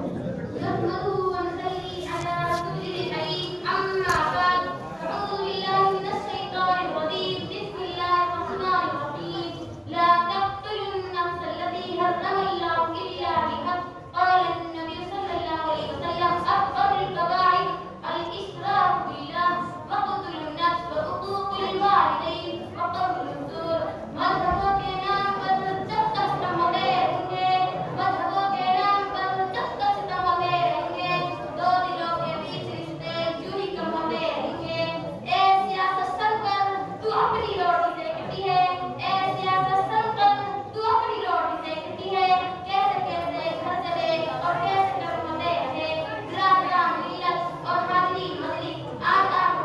نحمده ونصلي على رسوله الكريم أما بعد أعوذ بالله من الشيطان الرجيم بسم الله الرحمن الرحيم لا تقتلوا النفس التي حرم الله إلا بالحق قال النبي صلى الله عليه وسلم أكبر الكبائر الإشراك بالله وقتل النفس وعقوق الوالدين وقول الزور مذهبों के नाम पर जब तक हम होते रहेंगे मذहबों के नाम पर जब तक हम होते रहेंगे दो दिलों के बीच रिश्ते यूं ही कम होते रहेंगे ए सियासत सरकार तू अपनी रोटी से कटी है ए सियासत सरकार तू अपनी रोटी से कटी है कैसे कैसे घर चले और कैसे कर्म होते रहे ग्राम मिलत और हाजिरी मजलिस आज आप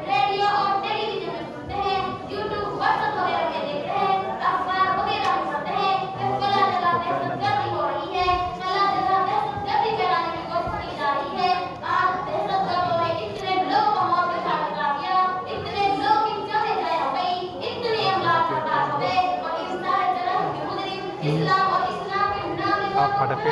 रेडियो और टेलीविजन में सुनते हैं यूट्यूब व्हाट्सएप वगैरह में देखते हैं अखबार वगैरह में पढ़ते हैं कि फला जगह दहशतगर्दी हो रही है फला जगह दहशतगर्दी फैलाने की कोशिश की जा रही है आज दहशतगर्दों ने इतने लोगों को मौत के घाट उतार दिया इतने लोग की जानें जाया हो गई इतने अमलाक बर्बाद हो गए और इस सारे जरम के मुजरिम इस्लाम और इस्लाम के नाम में आप फटाफट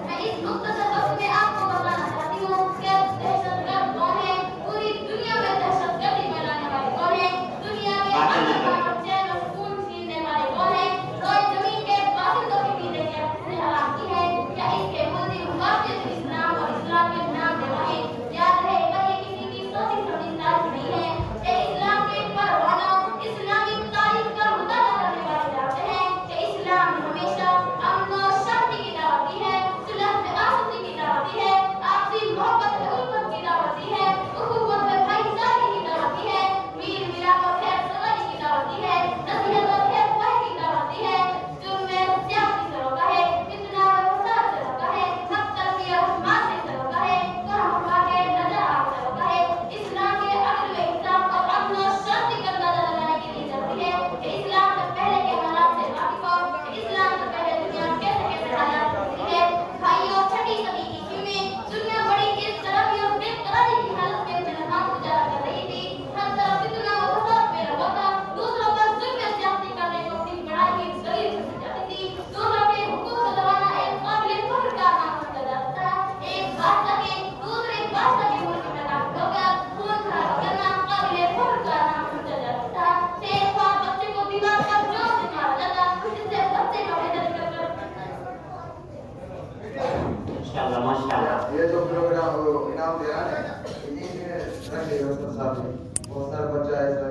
मैं इस मुख्तसर वक्त में आपको बताना चाहती हूँ कि दहशतगर्द कौन है पूरी दुनिया में दहशतगर्दी फैलाने वाले कौन है दुनिया में अमन और चैन और सुकून छीनने वाले कौन है कोई जमीन के बासिंदों के पीने की अपने हराम की है या इसके मुल्जिम वाजिब इस्लाम और इस्लाम के नाम दे रहे हैं याद रहेगा ये किसी की सोची समझी तारीफ नहीं है ये इस्लाम के परवानों इस्लामी तारीफ का मुताला करने वाले जानते हैं कि इस्लाम हमेशा अमन और शांति की दावत दी है सुलह में आसक्ति की दावत दी है आपसी मोहब्बत में उल्फत की दावत दी है उखुवत में भाईचारे की दावत दी है मीर मिलाप और खैर सगाई की दावत दी है नसीहत और खैर ख्वाही की दावत दी है जुर्म में ज्यादती से रोका है फितना और फसाद से रोका है हक तलबी और मानने से रोका है काम के नजर आग से रोका है इस्लाम के अदल व इंसाफ और अमन और शांति का अंदाजा लगाने के लिए जरूरी है कि इस्लाम से पहले के हालात से वाकिफ हो इस्लाम से पहले दुनिया कैसे कैसे हालात होती है भाइयों छठी सदी ईस्वी में दुनिया बड़ी इस तरह और बेकरारी की हालत में अपने नमाज गुजारा कर रही थी हर तरफ फितना और फसाद में रहा था दूसरों पर जुल्म ज्यादती करने को अपनी बड़ाई की दलील समझी जाती थी दूसरों के हुकूक को दबाना एक काबिल फख्र का काम समझा जाता था एक बादशाह के दूसरे बादशाह के मुल्क में दाखिल होकर खून खराबा करना काबिल फख्र का नाम समझा जाता था शेर ख्वाब बच्चे को दीवार पर जोर से मारा जाता जिससे बच्चे का बेदर्द कर माशाल्लाह माशाल्लाह ये जो प्रोग्राम इनाम दे रहा है इन्हीं में रखे हुए बहुत सारे बच्चा ऐसा